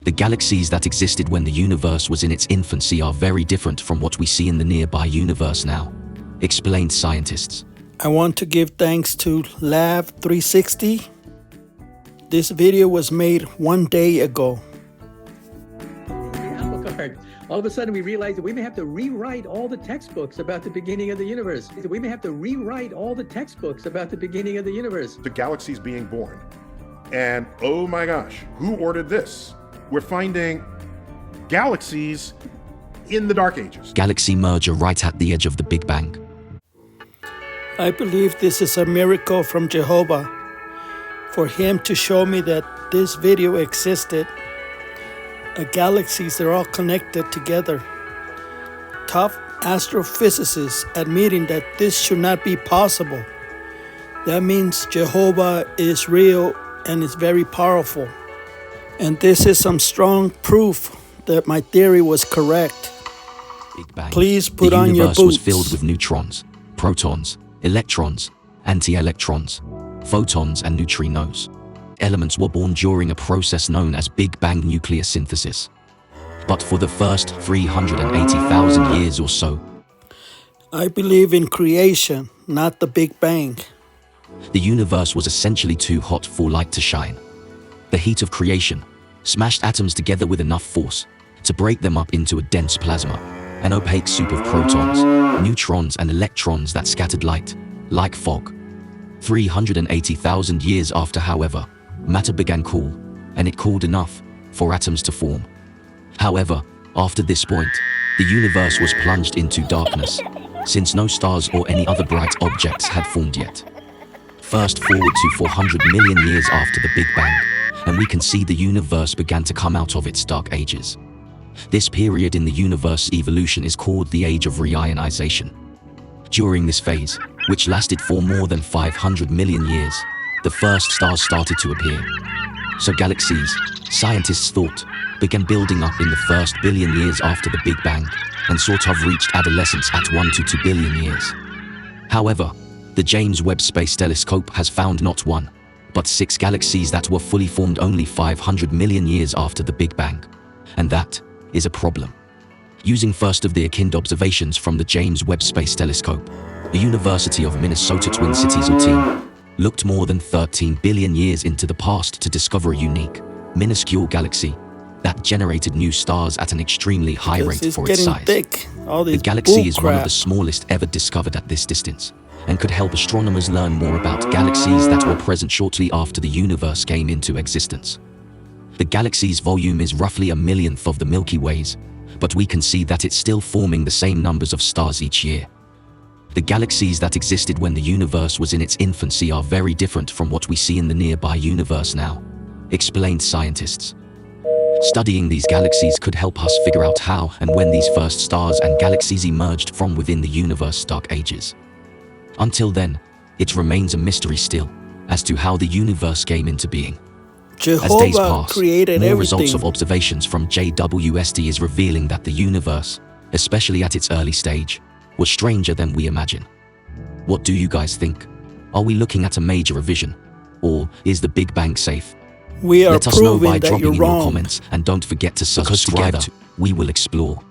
The galaxies that existed when the universe was in its infancy are very different from what we see in the nearby universe now, explained scientists. I want to give thanks to Lab 360. This video was made 1 day ago. All of a sudden, we realized that we may have to rewrite all the textbooks about the beginning of the universe. We may have to rewrite all the textbooks about the beginning of the universe. The galaxies being born. And oh my gosh, who ordered this? We're finding galaxies in the Dark Ages. Galaxy merger right at the edge of the Big Bang. I believe this is a miracle from Jehovah for him to show me that this video existed. The galaxies are all connected together. Top astrophysicists admitting that this should not be possible. That means Jehovah is real and is very powerful. And this is some strong proof that my theory was correct. Big Bang. Please put on your boots. The universe was filled with neutrons, protons, electrons, anti-electrons, photons and neutrinos. Elements were born during a process known as Big Bang nucleosynthesis. But for the first 380,000 years or so, I believe in creation, not the Big Bang. The universe was essentially too hot for light to shine. The heat of creation smashed atoms together with enough force to break them up into a dense plasma, an opaque soup of protons, neutrons and electrons that scattered light, like fog. 380,000 years after, however, matter began cool, and it cooled enough for atoms to form. However, after this point, the universe was plunged into darkness, since no stars or any other bright objects had formed yet. Fast forward to 400 million years after the Big Bang, and we can see the universe began to come out of its dark ages. This period in the universe evolution is called the Age of Reionization. During this phase, which lasted for more than 500 million years, the first stars started to appear. So galaxies, scientists thought, began building up in the first billion years after the Big Bang, and sort of reached adolescence at 1 to 2 billion years. However, the James Webb Space Telescope has found not one, but 6 galaxies that were fully formed only 500 million years after the Big Bang. And that is a problem. Using first-of-the-kind observations from the James Webb Space Telescope, the University of Minnesota Twin Cities team looked more than 13 billion years into the past to discover a unique, minuscule galaxy that generated new stars at an extremely high rate for its size. The galaxy is one of the smallest ever discovered at this distance, and could help astronomers learn more about galaxies that were present shortly after the universe came into existence. The galaxy's volume is roughly a millionth of the Milky Way's, but we can see that it's still forming the same numbers of stars each year. The galaxies that existed when the universe was in its infancy are very different from what we see in the nearby universe now, explained scientists. Studying these galaxies could help us figure out how and when these first stars and galaxies emerged from within the universe's dark ages. Until then, it remains a mystery still as to how the universe came into being. Jehovah As days pass, created more everything. results of observations from JWST is revealing that the universe, especially at its early stage, was stranger than we imagine. What do you guys think? Are we looking at a major revision? Or is the Big Bang safe? We are Let us know by proving that dropping you're in your wrong. comments, and don't forget to subscribe. We will explore